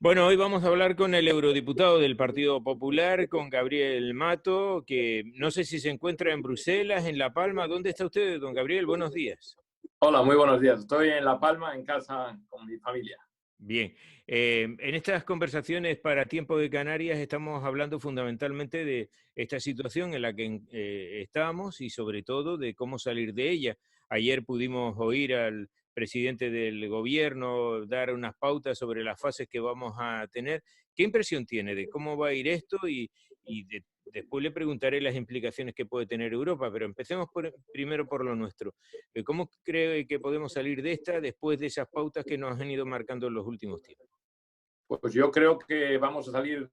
Bueno, hoy vamos a hablar con el eurodiputado del Partido Popular, con Gabriel Mato, que no sé si se encuentra en Bruselas, en La Palma. ¿Dónde está usted, don Gabriel? Buenos días. Hola, muy buenos días. Estoy en La Palma, en casa con mi familia. Bien, en estas conversaciones para Tiempo de Canarias estamos hablando fundamentalmente de esta situación en la que estamos y sobre todo de cómo salir de ella. Ayer pudimos oír al presidente del gobierno dar unas pautas sobre las fases que vamos a tener. ¿Qué impresión tiene de cómo va a ir esto? Después le preguntaré las implicaciones que puede tener Europa, pero empecemos primero por lo nuestro. ¿Cómo cree que podemos salir de esta después de esas pautas que nos han ido marcando en los últimos tiempos? Pues yo creo que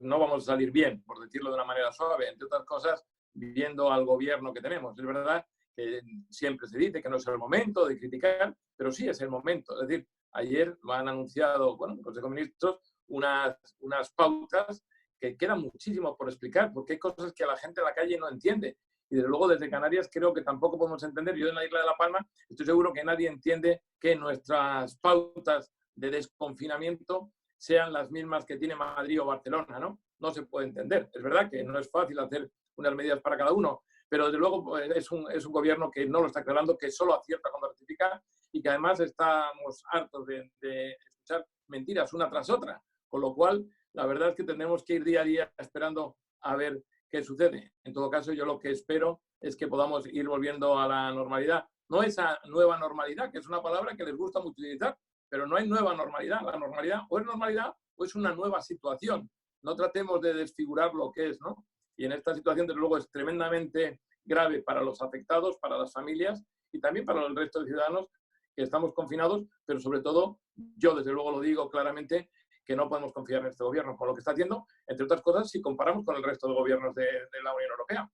no vamos a salir bien, por decirlo de una manera suave, entre otras cosas, viendo al gobierno que tenemos. Es verdad que siempre se dice que no es el momento de criticar, pero sí es el momento. Es decir, ayer lo han anunciado, bueno, el Consejo de Ministros, unas pautas que quedan muchísimo por explicar, porque hay cosas que la gente de la calle no entiende. Y desde luego desde Canarias creo que tampoco podemos entender. Yo en la isla de La Palma estoy seguro que nadie entiende que nuestras pautas de desconfinamiento sean las mismas que tiene Madrid o Barcelona, ¿no? No se puede entender. Es verdad que no es fácil hacer unas medidas para cada uno, pero desde luego pues, es un gobierno que no lo está aclarando, que solo acierta cuando rectifica y que además estamos hartos de escuchar mentiras una tras otra. Con lo cual, la verdad es que tenemos que ir día a día esperando a ver qué sucede. En todo caso, yo lo que espero es que podamos ir volviendo a la normalidad. No esa nueva normalidad, que es una palabra que les gusta mucho utilizar, pero no hay nueva normalidad. La normalidad o es una nueva situación. No tratemos de desfigurar lo que es, ¿no? Y en esta situación, desde luego, es tremendamente grave para los afectados, para las familias y también para el resto de ciudadanos que estamos confinados, pero sobre todo, yo desde luego lo digo claramente, que no podemos confiar en este gobierno con lo que está haciendo, entre otras cosas, si comparamos con el resto de gobiernos de la Unión Europea.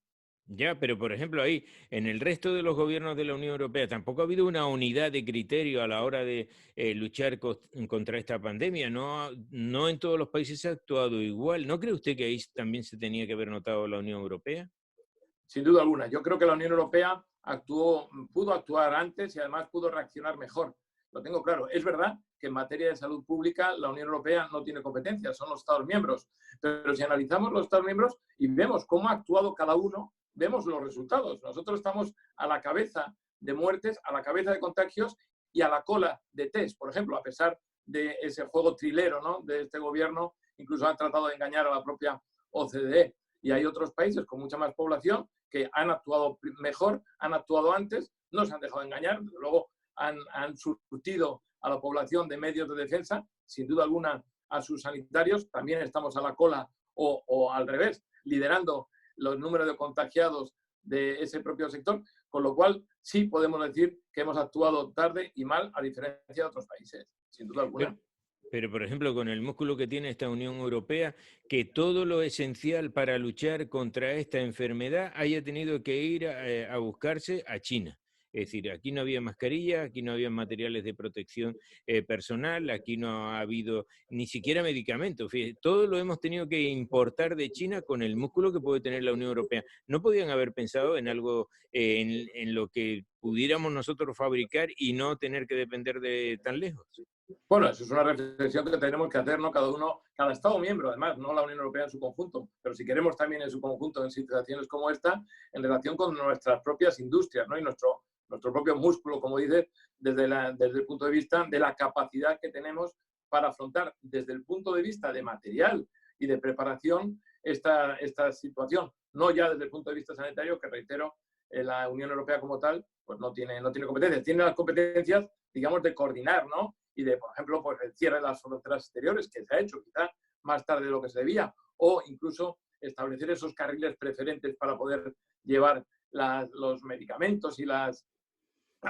Ya, pero por ejemplo ahí, en el resto de los gobiernos de la Unión Europea, tampoco ha habido una unidad de criterio a la hora de luchar contra esta pandemia. No en todos los países se ha actuado igual. ¿No cree usted que ahí también se tenía que haber notado la Unión Europea? Sin duda alguna. Yo creo que la Unión Europea pudo actuar antes y además pudo reaccionar mejor. Lo tengo claro. Es verdad que en materia de salud pública la Unión Europea no tiene competencias, son los Estados miembros. Pero si analizamos los Estados miembros y vemos cómo ha actuado cada uno, vemos los resultados. Nosotros estamos a la cabeza de muertes, a la cabeza de contagios y a la cola de test. Por ejemplo, a pesar de ese juego trilero, ¿no?, de este gobierno, incluso han tratado de engañar a la propia OCDE. Y hay otros países con mucha más población que han actuado mejor, han actuado antes, no se han dejado engañar, luego han surtido a la población de medios de defensa, sin duda alguna a sus sanitarios, también estamos a la cola o al revés, liderando los números de contagiados de ese propio sector, con lo cual sí podemos decir que hemos actuado tarde y mal a diferencia de otros países, sin duda Pero, alguna. pero, por ejemplo, con el músculo que tiene esta Unión Europea, que todo lo esencial para luchar contra esta enfermedad haya tenido que ir a buscarse a China. Es decir, aquí no había mascarilla, aquí no había materiales de protección personal, aquí no ha habido ni siquiera medicamentos. Fíjate, todo lo hemos tenido que importar de China con el músculo que puede tener la Unión Europea. ¿No podían haber pensado en algo en lo que pudiéramos nosotros fabricar y no tener que depender de tan lejos? Bueno, eso es una reflexión que tenemos que hacer, ¿no? Cada uno, cada Estado miembro, además, no la Unión Europea en su conjunto, pero si queremos también en su conjunto en situaciones como esta, en relación con nuestras propias industrias, ¿no? Y nuestro propio músculo, como dices, desde el punto de vista de la capacidad que tenemos para afrontar desde el punto de vista de material y de preparación esta situación, no ya desde el punto de vista sanitario, que reitero, la Unión Europea como tal, pues no tiene competencias, tiene las competencias, digamos, de coordinar, ¿no? Y de, por ejemplo, pues el cierre de las fronteras exteriores, que se ha hecho quizá más tarde de lo que se debía, o incluso establecer esos carriles preferentes para poder llevar los medicamentos y las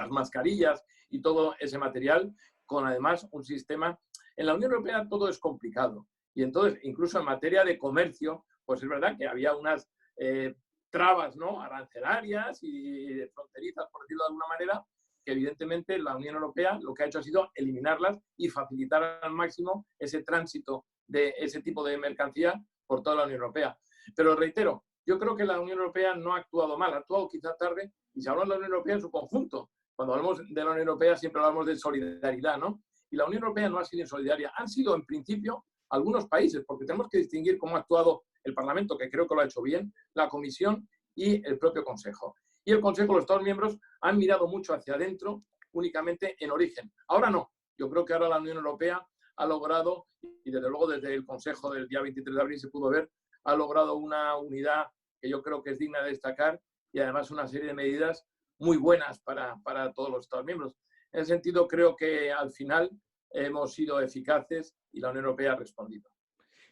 mascarillas y todo ese material, con además un sistema. En la Unión Europea todo es complicado y entonces, incluso en materia de comercio, pues es verdad que había unas trabas, ¿no?, arancelarias y fronterizas, por decirlo de alguna manera, que evidentemente la Unión Europea lo que ha hecho ha sido eliminarlas y facilitar al máximo ese tránsito de ese tipo de mercancía por toda la Unión Europea. Pero reitero, yo creo que la Unión Europea no ha actuado mal, ha actuado quizá tarde, y se habla de la Unión Europea en su conjunto. Cuando hablamos de la Unión Europea siempre hablamos de solidaridad, ¿no? Y la Unión Europea no ha sido insolidaria. Han sido, en principio, algunos países, porque tenemos que distinguir cómo ha actuado el Parlamento, que creo que lo ha hecho bien, la Comisión y el propio Consejo. Y el Consejo, los Estados miembros, han mirado mucho hacia adentro, únicamente en origen. Ahora no. Yo creo que ahora la Unión Europea ha logrado, y desde luego desde el Consejo del día 23 de abril se pudo ver, ha logrado una unidad que yo creo que es digna de destacar y además una serie de medidas muy buenas para todos los Estados miembros. En ese sentido, creo que al final hemos sido eficaces y la Unión Europea ha respondido.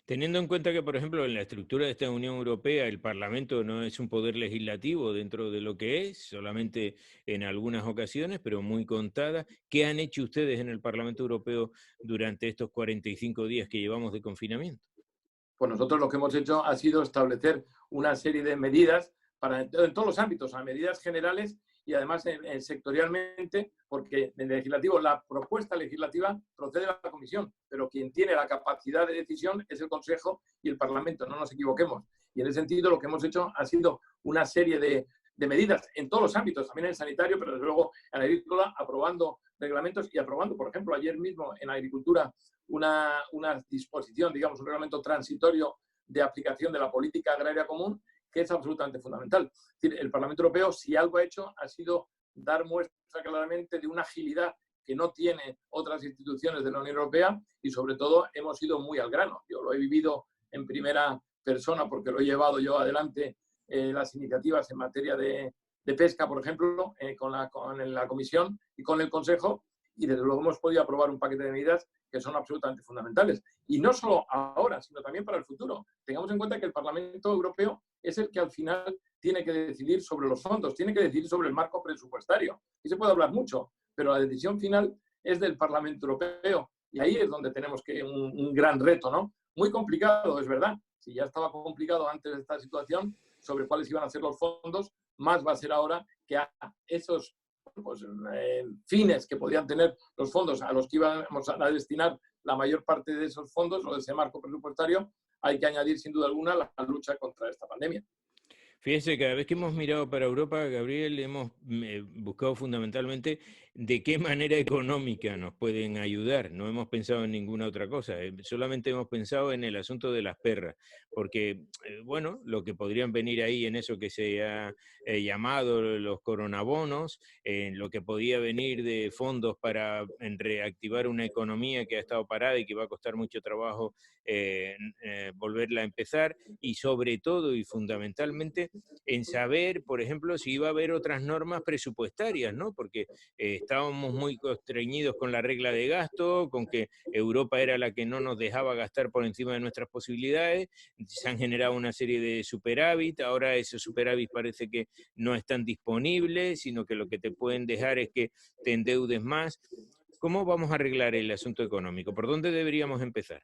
Teniendo en cuenta que, por ejemplo, en la estructura de esta Unión Europea el Parlamento no es un poder legislativo dentro de lo que es, solamente en algunas ocasiones, pero muy contadas, ¿qué han hecho ustedes en el Parlamento Europeo durante estos 45 días que llevamos de confinamiento? Pues nosotros lo que hemos hecho ha sido establecer una serie de medidas en todos los ámbitos, a medidas generales y además sectorialmente, porque en el legislativo, la propuesta legislativa procede de la Comisión, pero quien tiene la capacidad de decisión es el Consejo y el Parlamento, no nos equivoquemos. Y en ese sentido lo que hemos hecho ha sido una serie de medidas en todos los ámbitos, también en el sanitario, pero desde luego en la agrícola, aprobando reglamentos y aprobando, por ejemplo, ayer mismo en agricultura una disposición, digamos, un reglamento transitorio de aplicación de la política agraria común, que es absolutamente fundamental. Es decir, el Parlamento Europeo, si algo ha hecho, ha sido dar muestra claramente de una agilidad que no tiene otras instituciones de la Unión Europea y, sobre todo, hemos ido muy al grano. Yo lo he vivido en primera persona porque lo he llevado yo adelante las iniciativas en materia de pesca, por ejemplo, con la Comisión y con el Consejo, y desde luego hemos podido aprobar un paquete de medidas que son absolutamente fundamentales. Y no solo ahora, sino también para el futuro. Tengamos en cuenta que el Parlamento Europeo es el que al final tiene que decidir sobre los fondos, tiene que decidir sobre el marco presupuestario. Y se puede hablar mucho, pero la decisión final es del Parlamento Europeo. Y ahí es donde tenemos un gran reto, ¿no? Muy complicado, es verdad. Si ya estaba complicado antes de esta situación sobre cuáles iban a ser los fondos, más va a ser ahora que a esos fines que podían tener los fondos a los que íbamos a destinar la mayor parte de esos fondos o de ese marco presupuestario, hay que añadir sin duda alguna la lucha contra esta pandemia. Fíjese, cada vez que hemos mirado para Europa, Gabriel, hemos buscado fundamentalmente de qué manera económica nos pueden ayudar. No hemos pensado en ninguna otra cosa, solamente hemos pensado en el asunto de las perras, porque, bueno, lo que podrían venir ahí en eso que se ha llamado los coronabonos, en lo que podía venir de fondos para reactivar una economía que ha estado parada y que va a costar mucho trabajo volverla a empezar, y sobre todo y fundamentalmente en saber, por ejemplo, si iba a haber otras normas presupuestarias, ¿no? Porque estábamos muy constreñidos con la regla de gasto, con que Europa era la que no nos dejaba gastar por encima de nuestras posibilidades, se han generado una serie de superávit, ahora esos superávit parece que no están disponibles, sino que lo que te pueden dejar es que te endeudes más. ¿Cómo vamos a arreglar el asunto económico? ¿Por dónde deberíamos empezar?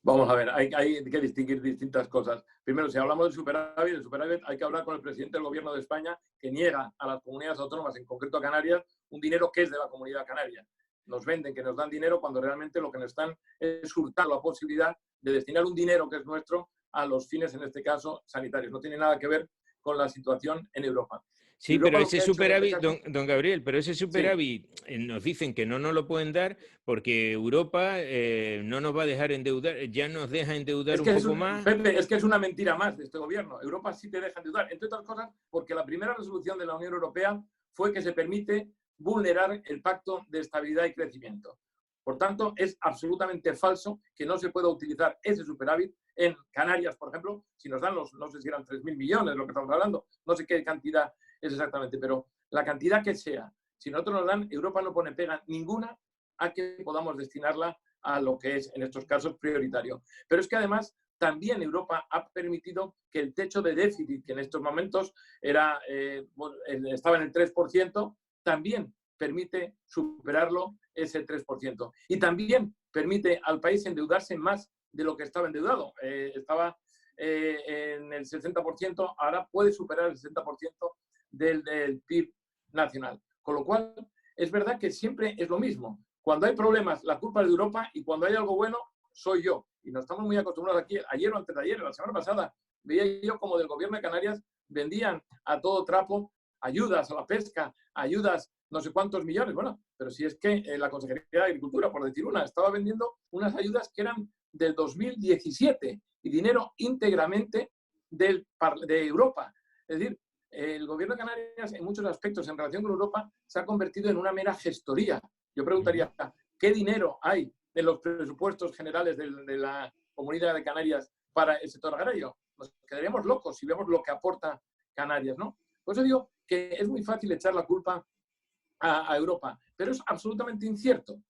Vamos a ver, hay que distinguir distintas cosas. Primero, si hablamos del superávit hay que hablar con el presidente del Gobierno de España, que niega a las comunidades autónomas, en concreto a Canarias, un dinero que es de la comunidad canaria. Nos venden que nos dan dinero cuando realmente lo que nos están es hurtar la posibilidad de destinar un dinero que es nuestro a los fines, en este caso, sanitarios. No tiene nada que ver con la situación en Europa. Sí, Europa pero lo que ese ha hecho en este superávit, caso, don Gabriel, pero ese sí, superávit nos dicen que no nos lo pueden dar porque Europa no nos va a dejar endeudar, ya nos deja endeudar un poco más. Pepe, es que es una mentira más de este gobierno. Europa sí te deja endeudar, entre otras cosas, porque la primera resolución de la Unión Europea fue que se permite vulnerar el Pacto de Estabilidad y Crecimiento. Por tanto, es absolutamente falso que no se pueda utilizar ese superávit en Canarias, por ejemplo, si nos dan no sé si eran 3.000 millones, lo que estamos hablando, no sé qué cantidad es exactamente, pero la cantidad que sea, si nosotros nos dan, Europa no pone pega ninguna a que podamos destinarla a lo que es, en estos casos, prioritario. Pero es que además también Europa ha permitido que el techo de déficit, que en estos momentos estaba en el 3%, también permite superarlo ese 3%. Y también permite al país endeudarse más de lo que estaba endeudado. Estaba en el 60%, ahora puede superar el 60% del PIB nacional. Con lo cual, es verdad que siempre es lo mismo. Cuando hay problemas, la culpa es de Europa, y cuando hay algo bueno, soy yo. Y nos estamos muy acostumbrados aquí. Ayer o antes de ayer, la semana pasada, veía yo como del gobierno de Canarias vendían a todo trapo ayudas a la pesca, ayudas no sé cuántos millones. Bueno, pero si es que la Consejería de Agricultura, por decir una, estaba vendiendo unas ayudas que eran del 2017 y dinero íntegramente de Europa. Es decir, el gobierno de Canarias, en muchos aspectos, en relación con Europa, se ha convertido en una mera gestoría. Yo preguntaría, ¿qué dinero hay en los presupuestos generales de la Comunidad de Canarias para el sector agrario? Nos quedaríamos locos si vemos lo que aporta Canarias, ¿no? Por eso digo que es muy fácil echar la culpa a Europa, pero es absolutamente incierto.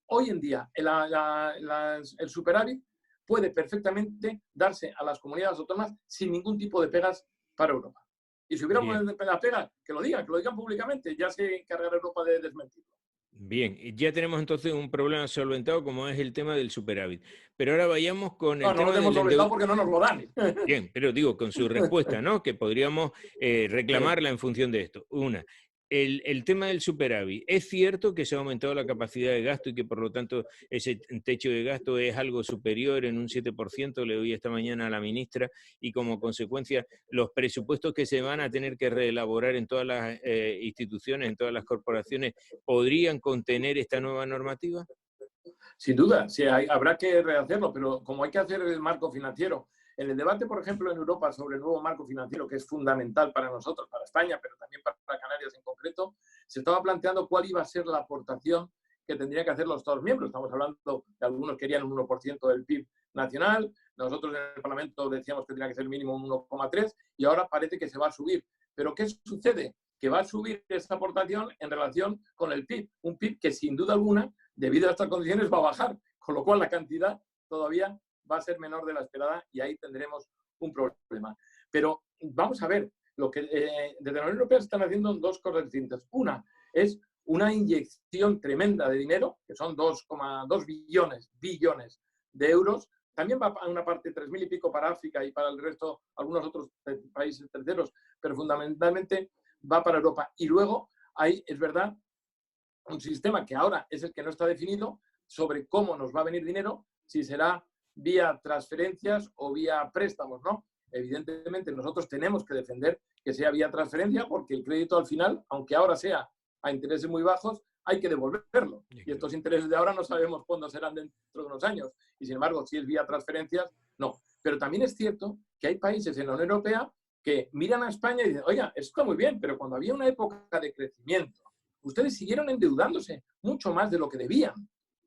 Hoy en día, el superávit puede perfectamente darse a las comunidades autónomas sin ningún tipo de pegas para Europa. Y si hubiera una pega, que lo digan públicamente, ya se encargará Europa de desmentirlo. Bien, ya tenemos entonces un problema solventado como es el tema del superávit. Pero ahora vayamos con el tema lo hemos solventado porque no nos lo dan. Bien, pero digo, con su respuesta, ¿no? Que podríamos reclamarla en función de esto. Una, el tema del superávit. ¿Es cierto que se ha aumentado la capacidad de gasto y que por lo tanto ese techo de gasto es algo superior en un 7%? Le oí esta mañana a la ministra, y como consecuencia los presupuestos que se van a tener que reelaborar en todas las instituciones, en todas las corporaciones, ¿podrían contener esta nueva normativa? Sin duda, sí, habrá que rehacerlo, pero como hay que hacer el marco financiero, en el debate, por ejemplo, en Europa sobre el nuevo marco financiero, que es fundamental para nosotros, para España, pero también para Canarias en concreto, se estaba planteando cuál iba a ser la aportación que tendrían que hacer los Estados miembros. Estamos hablando de algunos querían un 1% del PIB nacional, nosotros en el Parlamento decíamos que tenía que ser mínimo un 1,3% y ahora parece que se va a subir. ¿Pero qué sucede? Que va a subir esa aportación en relación con el PIB, un PIB que sin duda alguna, debido a estas condiciones, va a bajar, con lo cual la cantidad todavía va a ser menor de la esperada y ahí tendremos un problema. Pero vamos a ver, lo que desde la Unión Europea se están haciendo dos cosas distintas. Una es una inyección tremenda de dinero, que son 2,2 billones de euros. También va a una parte, 3.000 y pico para África y para el resto, algunos otros países terceros, pero fundamentalmente va para Europa. Y luego hay, es verdad, un sistema que ahora es el que no está definido sobre cómo nos va a venir dinero, si será vía transferencias o vía préstamos, ¿no? Evidentemente nosotros tenemos que defender que sea vía transferencia porque el crédito al final, aunque ahora sea a intereses muy bajos, hay que devolverlo. Y estos intereses de ahora no sabemos cuándo serán dentro de unos años. Y sin embargo, si es vía transferencias, no. Pero también es cierto que hay países en la Unión Europea que miran a España y dicen, oiga, esto está muy bien, pero cuando había una época de crecimiento, ustedes siguieron endeudándose mucho más de lo que debían.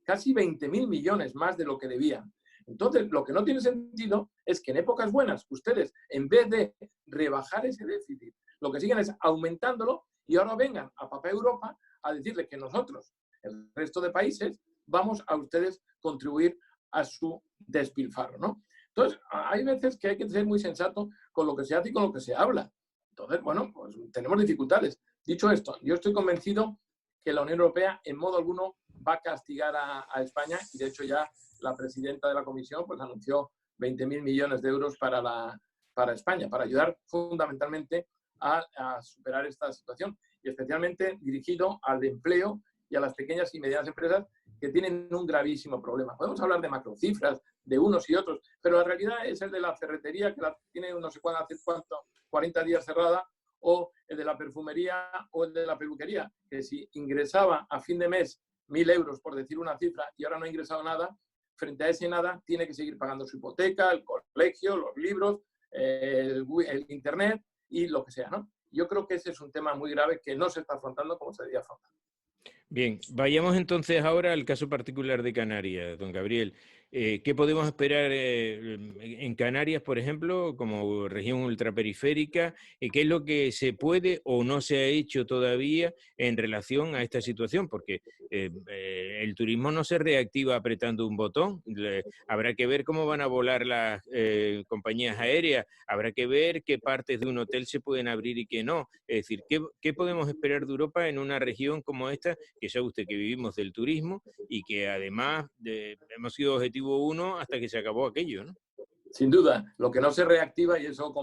Casi 20.000 millones más de lo que debían. Entonces, lo que no tiene sentido es que en épocas buenas ustedes, en vez de rebajar ese déficit, lo que siguen es aumentándolo y ahora vengan a Papá Europa a decirle que nosotros, el resto de países, vamos a ustedes contribuir a su despilfarro, ¿no? Entonces, hay veces que hay que ser muy sensato con lo que se hace y con lo que se habla. Entonces, bueno, pues tenemos dificultades. Dicho esto, yo estoy convencido que la Unión Europea en modo alguno va a castigar a España y de hecho ya la presidenta de la Comisión pues anunció 20.000 millones de euros para España, para ayudar fundamentalmente a superar esta situación y especialmente dirigido al empleo y a las pequeñas y medianas empresas que tienen un gravísimo problema. Podemos hablar de macrocifras, de unos y otros, pero la realidad es el de la ferretería que la tiene no sé cuánto, hace 40 días cerrada, o el de la perfumería o el de la peluquería, que si ingresaba a fin de mes 1.000 euros, por decir una cifra, y ahora no ha ingresado nada, frente a ese nada tiene que seguir pagando su hipoteca, el colegio, los libros, el internet y lo que sea, ¿no? Yo creo que ese es un tema muy grave que no se está afrontando como se debía afrontar. Bien, vayamos entonces ahora al caso particular de Canarias, don Gabriel. ¿Qué podemos esperar en Canarias, por ejemplo, como región ultraperiférica? ¿Qué es lo que se puede o no se ha hecho todavía en relación a esta situación? Porque el turismo no se reactiva apretando un botón. Habrá que ver cómo van a volar las compañías aéreas, habrá que ver qué partes de un hotel se pueden abrir y qué no. Es decir, ¿qué podemos esperar de Europa en una región como esta? Que sabe usted que vivimos del turismo y que además hemos sido objetivo 1 hasta que se acabó aquello, ¿no? Sin duda, lo que no se reactiva, y eso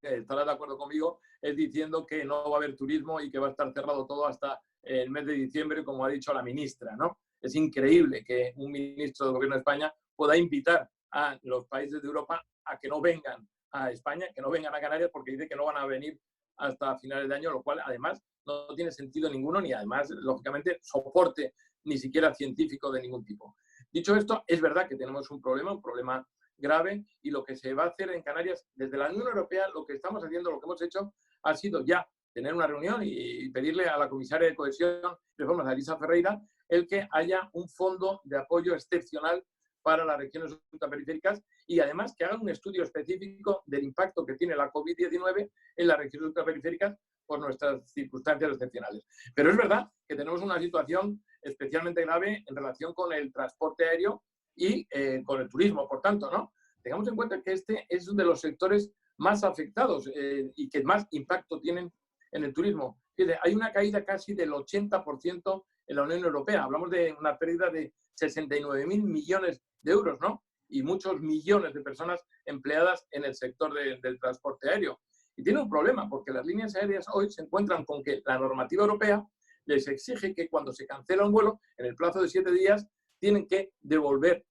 estará de acuerdo conmigo, es diciendo que no va a haber turismo y que va a estar cerrado todo hasta el mes de diciembre, como ha dicho la ministra, ¿no? Es increíble que un ministro del Gobierno de España pueda invitar a los países de Europa a que no vengan a España, que no vengan a Canarias, porque dice que no van a venir hasta finales de año, lo cual además no tiene sentido ninguno, ni además, lógicamente, soporte ni siquiera científico de ningún tipo. Dicho esto, es verdad que tenemos un problema grave, y lo que se va a hacer en Canarias, desde la Unión Europea, lo que estamos haciendo, lo que hemos hecho, ha sido ya tener una reunión y pedirle a la comisaria de Cohesión y Reformas, Elisa Ferreira, el que haya un fondo de apoyo excepcional para las regiones ultraperiféricas, y además que hagan un estudio específico del impacto que tiene la COVID-19 en las regiones ultraperiféricas por nuestras circunstancias excepcionales. Pero es verdad que tenemos una situación especialmente grave en relación con el transporte aéreo y con el turismo, por tanto, ¿no? Tengamos en cuenta que este es uno de los sectores más afectados y que más impacto tienen en el turismo. Fíjate, hay una caída casi del 80% en la Unión Europea. Hablamos de una pérdida de 69.000 millones de euros, ¿no? Y muchos millones de personas empleadas en el sector del transporte aéreo. Y tiene un problema, porque las líneas aéreas hoy se encuentran con que la normativa europea les exige que cuando se cancela un vuelo, en el plazo de 7 días, tienen que devolver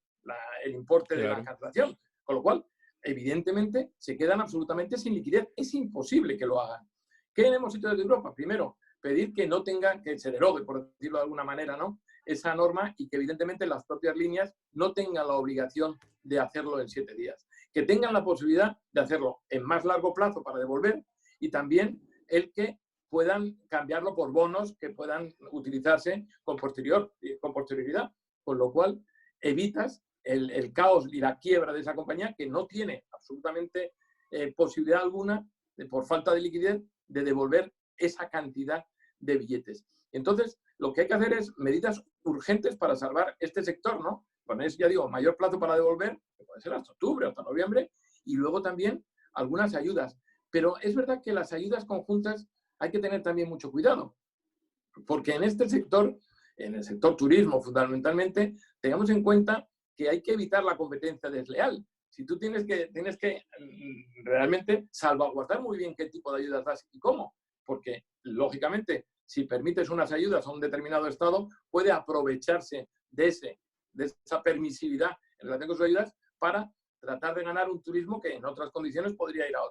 el importe de la cancelación. Con lo cual, evidentemente, se quedan absolutamente sin liquidez. Es imposible que lo hagan. ¿Qué hemos hecho desde Europa? Primero, pedir que no tengan, que se derogue, por decirlo de alguna manera, ¿no?, esa norma, y que evidentemente las propias líneas no tengan la obligación de hacerlo en 7 días. Que tengan la posibilidad de hacerlo en más largo plazo para devolver, y también el que puedan cambiarlo por bonos que puedan utilizarse con posterioridad, con lo cual evitas el caos y la quiebra de esa compañía, que no tiene absolutamente posibilidad alguna, por falta de liquidez, de devolver esa cantidad de billetes. Entonces, lo que hay que hacer es medidas urgentes para salvar este sector, ¿no? Poner, ya digo, mayor plazo para devolver, que puede ser hasta octubre, hasta noviembre, y luego también algunas ayudas. Pero es verdad que las ayudas conjuntas hay que tener también mucho cuidado, porque en este sector, en el sector turismo fundamentalmente, tengamos en cuenta que hay que evitar la competencia desleal. Si tú tienes que realmente salvaguardar muy bien qué tipo de ayudas das y cómo, porque lógicamente si permites unas ayudas a un determinado estado, puede aprovecharse de esa permisividad en relación con sus ayudas para tratar de ganar un turismo que en otras condiciones podría ir a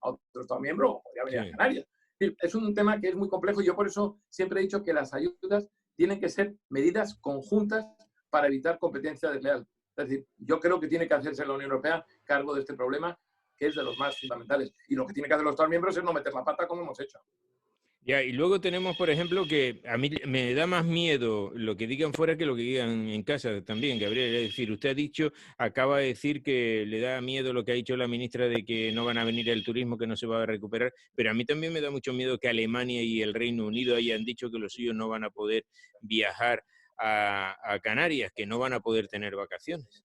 otro estado miembro, o podría venir a Canarias. Es un tema que es muy complejo, y yo por eso siempre he dicho que las ayudas tienen que ser medidas conjuntas para evitar competencia desleal. Es decir, yo creo que tiene que hacerse la Unión Europea cargo de este problema, que es de los más fundamentales. Y lo que tienen que hacer los Estados miembros es no meter la pata como hemos hecho. Ya, y luego tenemos, por ejemplo, que a mí me da más miedo lo que digan fuera que lo que digan en casa también, Gabriel. Es decir, usted acaba de decir que le da miedo lo que ha dicho la ministra de que no van a venir el turismo, que no se va a recuperar, pero a mí también me da mucho miedo que Alemania y el Reino Unido hayan dicho que los suyos no van a poder viajar a Canarias, que no van a poder tener vacaciones.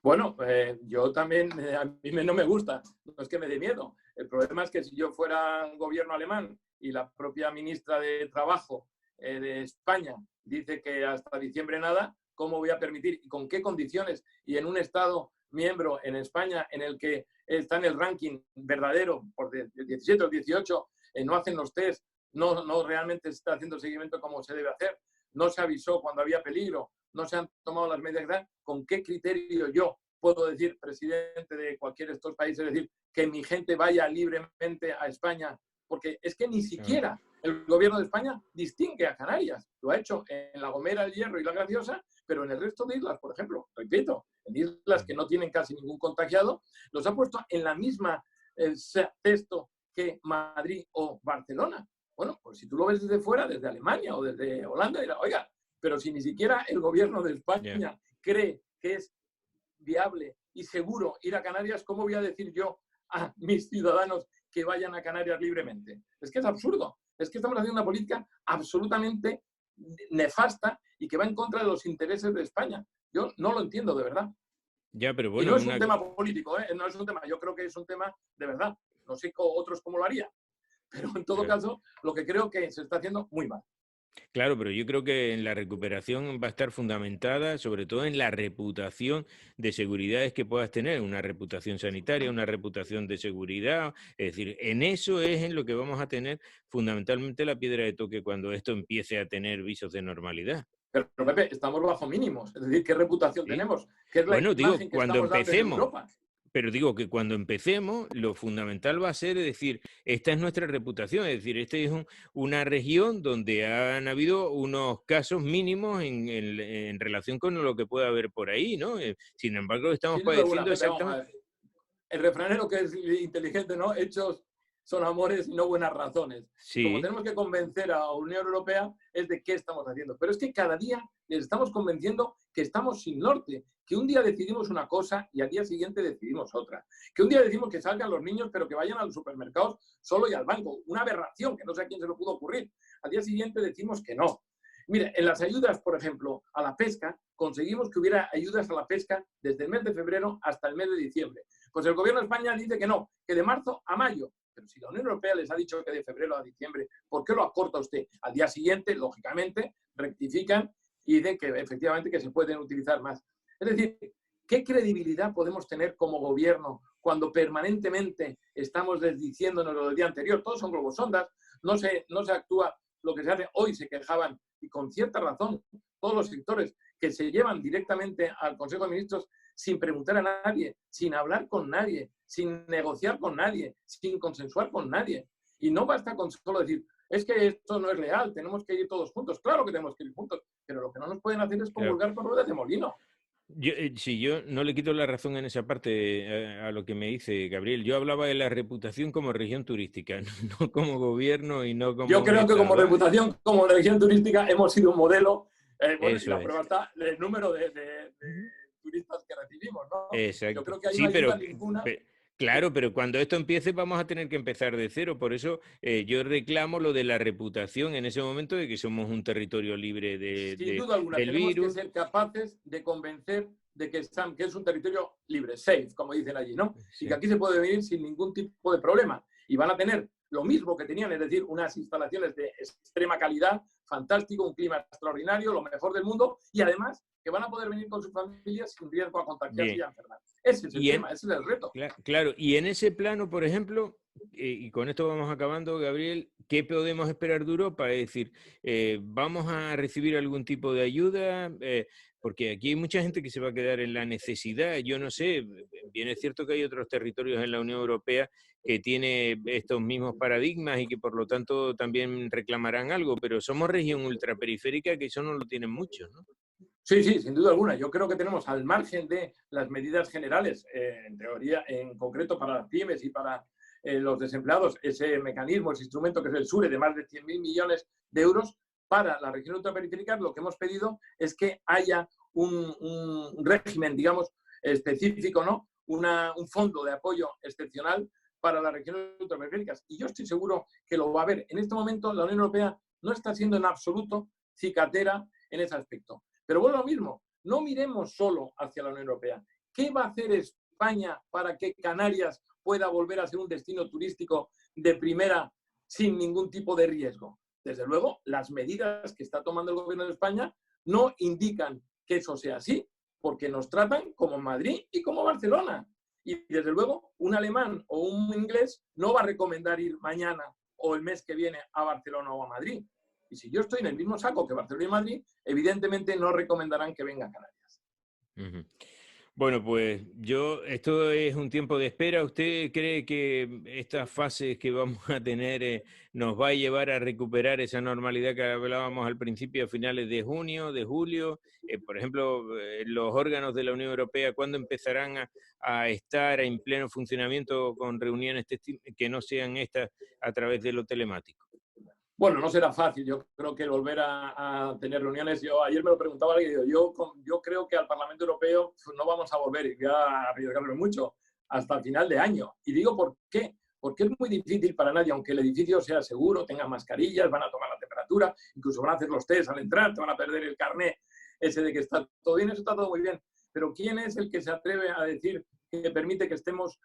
Bueno, yo también, a mí no me gusta, no es que me dé miedo. El problema es que si yo fuera un gobierno alemán y la propia ministra de Trabajo de España dice que hasta diciembre nada, ¿cómo voy a permitir y con qué condiciones? Y en un Estado miembro en España en el que está en el ranking verdadero, por el 17 o 18, no hacen los test, no realmente se está haciendo el seguimiento como se debe hacer, no se avisó cuando había peligro, no se han tomado las medidas. ¿Con qué criterio yo puedo decir, presidente de cualquiera de estos países, decir que mi gente vaya libremente a España? Porque es que ni siquiera el gobierno de España distingue a Canarias. Lo ha hecho en La Gomera, El Hierro y La Graciosa, pero en el resto de islas, por ejemplo, repito, en islas que no tienen casi ningún contagiado, los ha puesto en la misma texto que Madrid o Barcelona. Bueno, pues si tú lo ves desde fuera, desde Alemania o desde Holanda, dirás, oiga, pero si ni siquiera el gobierno de España cree que es viable y seguro ir a Canarias, ¿cómo voy a decir yo a mis ciudadanos que vayan a Canarias libremente? Es que es absurdo. Es que estamos haciendo una política absolutamente nefasta y que va en contra de los intereses de España. Yo no lo entiendo, de verdad. Ya, pero bueno, y no es un tema político, no es un tema. Yo creo que es un tema de verdad. No sé otros cómo lo harían. Pero en todo caso, lo que creo que se está haciendo muy mal. Claro, pero yo creo que en la recuperación va a estar fundamentada, sobre todo en la reputación de seguridades que puedas tener, una reputación sanitaria, una reputación de seguridad. Es decir, en eso es en lo que vamos a tener fundamentalmente la piedra de toque cuando esto empiece a tener visos de normalidad. Pero Pepe, estamos bajo mínimos. Es decir, ¿qué reputación tenemos? ¿Qué es la imagen que cuando estamos dando en empecemos. Europa? pero digo que cuando empecemos, lo fundamental va a ser decir, esta es nuestra reputación, es decir, esta es una región donde han habido unos casos mínimos en relación con lo que pueda haber por ahí, ¿no? Sin embargo, estamos Sin duda alguna, padeciendo Pepe, vamos a exactamente... ver. El refranero que es inteligente, ¿no? Hechos son amores y no buenas razones. Y como Sí, tenemos que convencer a la Unión Europea es de qué estamos haciendo. Pero es que cada día les estamos convenciendo que estamos sin norte, que un día decidimos una cosa y al día siguiente decidimos otra. Que un día decimos que salgan los niños pero que vayan a los supermercados solo y al banco. Una aberración que no sé a quién se lo pudo ocurrir. Al día siguiente decimos que no. Mire, en las ayudas, por ejemplo, a la pesca, conseguimos que hubiera ayudas a la pesca desde el mes de febrero hasta el mes de diciembre. Pues el gobierno de España dice que no, que de marzo a mayo. Pero si la Unión Europea les ha dicho que de febrero a diciembre, ¿por qué lo acorta usted? Al día siguiente, lógicamente, rectifican y dicen que efectivamente que se pueden utilizar más. Es decir, ¿qué credibilidad podemos tener como gobierno cuando permanentemente estamos desdiciéndonos lo del día anterior? Todos son globosondas, no se actúa lo que se hace. Hoy se quejaban, y con cierta razón, todos los sectores que se llevan directamente al Consejo de Ministros sin preguntar a nadie, sin hablar con nadie, sin negociar con nadie, sin consensuar con nadie. Y no basta con solo decir, es que esto no es leal, tenemos que ir todos juntos. Claro que tenemos que ir juntos, pero lo que no nos pueden hacer es claro. comulgar con ruedas de molino. Sí, yo no le quito la razón en esa parte a lo que me dice Gabriel. Yo hablaba de la reputación como región turística, no como gobierno y no Yo como un creo que como Estado. reputación, como región turística, hemos sido un modelo. Bueno, y Eso la es. prueba está en el número de turistas que recibimos, ¿no? Yo Exacto. creo que ahí no Sí, ayuda ninguna. claro, pero cuando esto empiece vamos a tener que empezar de cero. Por eso yo reclamo lo de la reputación en ese momento de que somos un territorio libre Sin duda alguna, del tenemos que virus. ser capaces de convencer de que es un territorio libre, safe, como dicen allí, ¿no? Y que Sí. aquí se puede venir sin ningún tipo de problema. Y van a tener lo mismo que tenían, es decir, unas instalaciones de extrema calidad, fantástico, un clima extraordinario, lo mejor del mundo, y además que van a poder venir con sus familias sin riesgo a contagiarse y Bien. a enfermar. Ese es el Y tema, ese es el reto. Claro, y en ese plano, por ejemplo, y con esto vamos acabando, Gabriel, ¿qué podemos esperar de Europa? Es decir, ¿vamos a recibir algún tipo de ayuda? Porque aquí hay mucha gente que se va a quedar en la necesidad. Yo no sé, bien es cierto que hay otros territorios en la Unión Europea que tiene estos mismos paradigmas y que por lo tanto también reclamarán algo, pero somos región ultraperiférica que eso no lo tienen muchos, ¿no? Sí, sí, sin duda alguna. Yo creo que tenemos al margen de las medidas generales, en teoría, en concreto para las pymes y para los desempleados, ese mecanismo, ese instrumento que es el SURE de más de 100.000 millones de euros para la región ultraperiférica, lo que hemos pedido es que haya un régimen, digamos, específico, ¿no? Un fondo de apoyo excepcional para las regiones ultraperiféricas. Y yo estoy seguro que lo va a haber. En este momento la Unión Europea no está siendo en absoluto cicatera en ese aspecto. Pero bueno, lo mismo, no miremos solo hacia la Unión Europea. ¿Qué va a hacer España para que Canarias pueda volver a ser un destino turístico de primera sin ningún tipo de riesgo? Desde luego, las medidas que está tomando el gobierno de España no indican que eso sea así, porque nos tratan como Madrid y como Barcelona. Y desde luego, un alemán o un inglés no va a recomendar ir mañana o el mes que viene a Barcelona o a Madrid. Y si yo estoy en el mismo saco que Barcelona y Madrid, evidentemente no recomendarán que venga a Canarias. Ujú. Bueno, pues esto es un tiempo de espera. ¿Usted cree que estas fases que vamos a tener nos va a llevar a recuperar esa normalidad que hablábamos al principio, a finales de junio, de julio? Por ejemplo, los órganos de la Unión Europea, ¿cuándo empezarán a estar en pleno funcionamiento con reuniones que no sean estas a través de lo telemático? Bueno, no será fácil. Yo creo que volver a tener reuniones. Yo ayer me lo preguntaba alguien y digo, yo creo que al Parlamento Europeo no vamos a volver, y voy a arriesgarme mucho, hasta el final de año. Y digo, ¿por qué? Porque es muy difícil para nadie, aunque el edificio sea seguro, tenga mascarillas, van a tomar la temperatura, incluso van a hacer los test al entrar, te van a perder el carnet ese de que está todo bien, eso está todo muy bien. Pero ¿quién es el que se atreve a decir que permite que estemos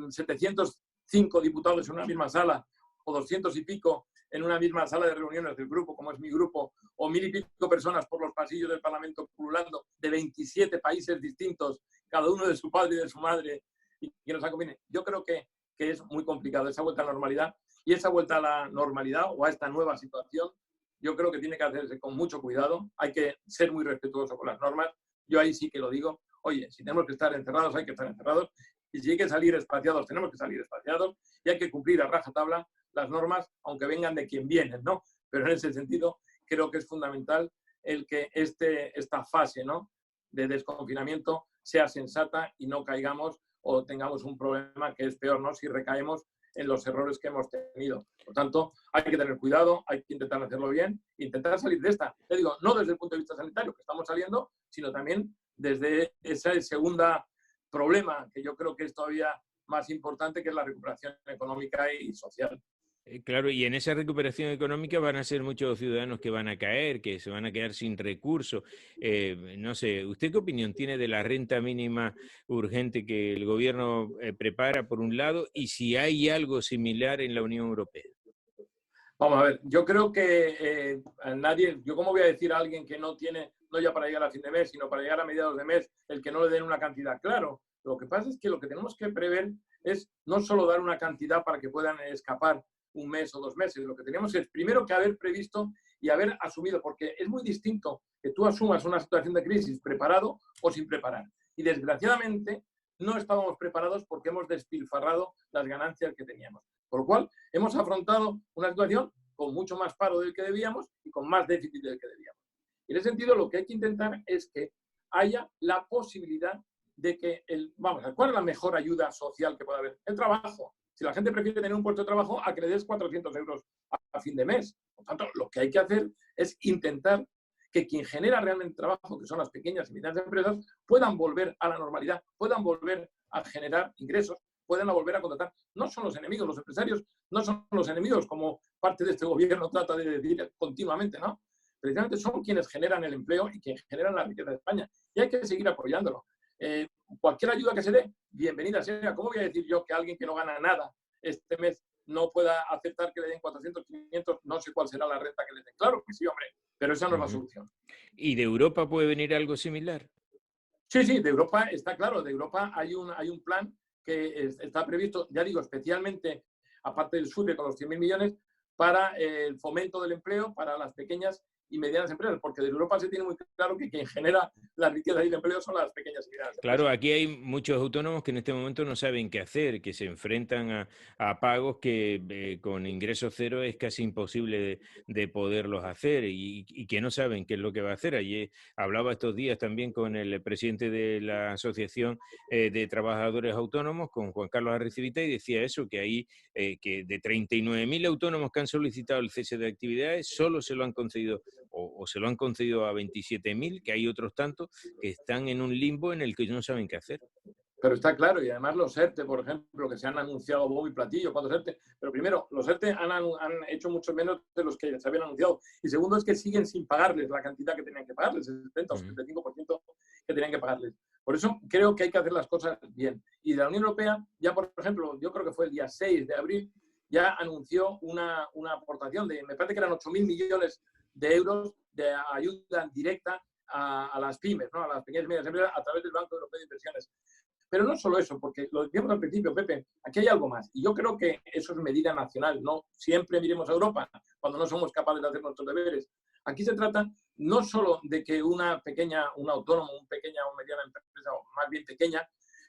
705 diputados en una misma sala o 200 y pico en una misma sala de reuniones del grupo, como es mi grupo, o 1.000 y pico personas por los pasillos del Parlamento pululando de 27 países distintos, cada uno de su padre y de su madre, y que nos acompañe? Yo creo que es muy complicado esa vuelta a la normalidad, y esa vuelta a la normalidad o a esta nueva situación, yo creo que tiene que hacerse con mucho cuidado, hay que ser muy respetuoso con las normas. Yo ahí sí que lo digo, oye, si tenemos que estar encerrados, hay que estar encerrados, y si hay que salir espaciados, tenemos que salir espaciados y hay que cumplir a rajatabla las normas, aunque vengan de quien vienen, ¿no? Pero en ese sentido creo que es fundamental el que esta fase, ¿no?, de desconfinamiento sea sensata y no caigamos o tengamos un problema que es peor, ¿no?, si recaemos en los errores que hemos tenido. Por tanto, hay que tener cuidado, hay que intentar hacerlo bien, intentar salir de esta. Te digo, no desde el punto de vista sanitario, que estamos saliendo, sino también desde ese segundo problema, que yo creo que es todavía más importante, que es la recuperación económica y social. Claro, y en esa recuperación económica van a ser muchos ciudadanos que van a caer, que se van a quedar sin recursos. No sé, ¿usted qué opinión tiene de la renta mínima urgente que el gobierno prepara por un lado y si hay algo similar en la Unión Europea? Vamos a ver, yo creo que yo cómo voy a decir a alguien que no tiene, no ya para llegar a fin de mes, sino para llegar a mediados de mes, el que no le den una cantidad. Claro, lo que pasa es que lo que tenemos que prever es no solo dar una cantidad para que puedan escapar un mes o 2 meses, lo que tenemos es primero que haber previsto y haber asumido, porque es muy distinto que tú asumas una situación de crisis preparado o sin preparar. Y desgraciadamente no estábamos preparados porque hemos despilfarrado las ganancias que teníamos. Por lo cual, hemos afrontado una situación con mucho más paro del que debíamos y con más déficit del que debíamos. Y en ese sentido, lo que hay que intentar es que haya la posibilidad de que, ¿cuál es la mejor ayuda social que puede haber? El trabajo. Si la gente prefiere tener un puesto de trabajo a que le des 400 euros a fin de mes. Por tanto, lo que hay que hacer es intentar que quien genera realmente trabajo, que son las pequeñas y medianas empresas, puedan volver a la normalidad, puedan volver a generar ingresos, puedan volver a contratar. No son los enemigos, los empresarios no son los enemigos, como parte de este gobierno trata de decir continuamente, ¿no? Precisamente son quienes generan el empleo y quienes generan la riqueza de España. Y hay que seguir apoyándolo. Cualquier ayuda que se dé, bienvenida sea. ¿Cómo voy a decir yo que alguien que no gana nada este mes no pueda aceptar que le den 400, 500, no sé cuál será la renta que le den? Claro que sí, hombre, pero esa no es la solución. ¿Y de Europa puede venir algo similar? Sí, sí, de Europa está claro. De Europa hay un plan que está previsto, ya digo, especialmente, aparte del SURE con los 100.000 millones, para el fomento del empleo para las pequeñas y medianas empresas, porque de Europa se tiene muy claro que quien genera la riqueza y el empleo son las pequeñas y medianas empresas. Claro, aquí hay muchos autónomos que en este momento no saben qué hacer, que se enfrentan a pagos que con ingresos cero es casi imposible de poderlos hacer y que no saben qué es lo que va a hacer. Ayer hablaba estos días también con el presidente de la Asociación de Trabajadores Autónomos, con Juan Carlos Arricivita, y decía eso, que hay que de 39.000 autónomos que han solicitado el cese de actividades, solo se lo han concedido o se lo han concedido a 27.000, que hay otros tantos que están en un limbo en el que no saben qué hacer. Pero está claro, y además los ERTE, por ejemplo, que se han anunciado bombo y platillo, ¿cuántos ERTE? Pero primero, los ERTE han hecho mucho menos de los que se habían anunciado. Y segundo, es que siguen sin pagarles la cantidad que tenían que pagarles, el 70 o 75% que tenían que pagarles. Por eso creo que hay que hacer las cosas bien. Y de la Unión Europea, ya por ejemplo, yo creo que fue el día 6 de abril, ya anunció una aportación de, me parece que eran 8.000 millones de euros de ayuda directa a las pymes, ¿no?, a las pequeñas y medianas empresas a través del Banco Europeo de Inversiones. Pero no solo eso, porque lo decíamos al principio, Pepe, aquí hay algo más. Y yo creo que eso es medida nacional. No siempre miremos a Europa cuando no somos capaces de hacer nuestros deberes. Aquí se trata no solo de que un autónomo, una pequeña o mediana empresa, o más bien pequeña,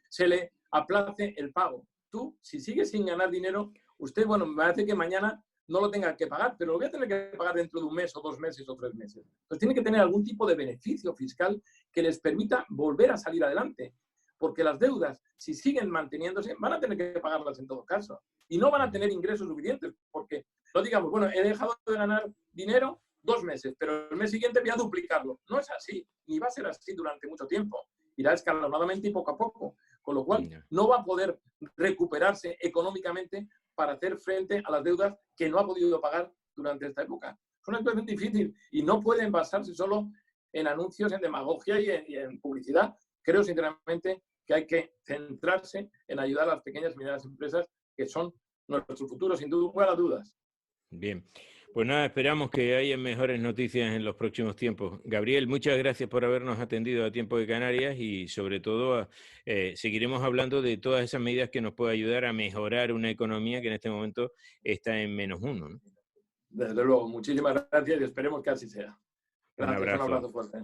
se le aplace el pago. Tú, si sigues sin ganar dinero, usted, bueno, me parece que mañana no lo tenga que pagar, pero lo voy a tener que pagar dentro de un mes o 2 meses o 3 meses. Entonces tiene que tener algún tipo de beneficio fiscal que les permita volver a salir adelante. Porque las deudas, si siguen manteniéndose, van a tener que pagarlas en todo caso. Y no van a tener ingresos suficientes, porque no digamos, bueno, he dejado de ganar dinero 2 meses, pero el mes siguiente voy a duplicarlo. No es así, ni va a ser así durante mucho tiempo. Irá escalonadamente y poco a poco. Con lo cual, no va a poder recuperarse económicamente para hacer frente a las deudas que no ha podido pagar durante esta época. Es una situación difícil y no pueden basarse solo en anuncios, en demagogia y en publicidad. Creo sinceramente que hay que centrarse en ayudar a las pequeñas y medianas empresas que son nuestro futuro, sin lugar a dudas. Bien, pues nada, esperamos que haya mejores noticias en los próximos tiempos. Gabriel, muchas gracias por habernos atendido a Tiempo de Canarias y sobre todo seguiremos hablando de todas esas medidas que nos pueden ayudar a mejorar una economía que en este momento está en -1, ¿no? Desde luego, muchísimas gracias y esperemos que así sea. Un Gracias, un abrazo. abrazo fuerte.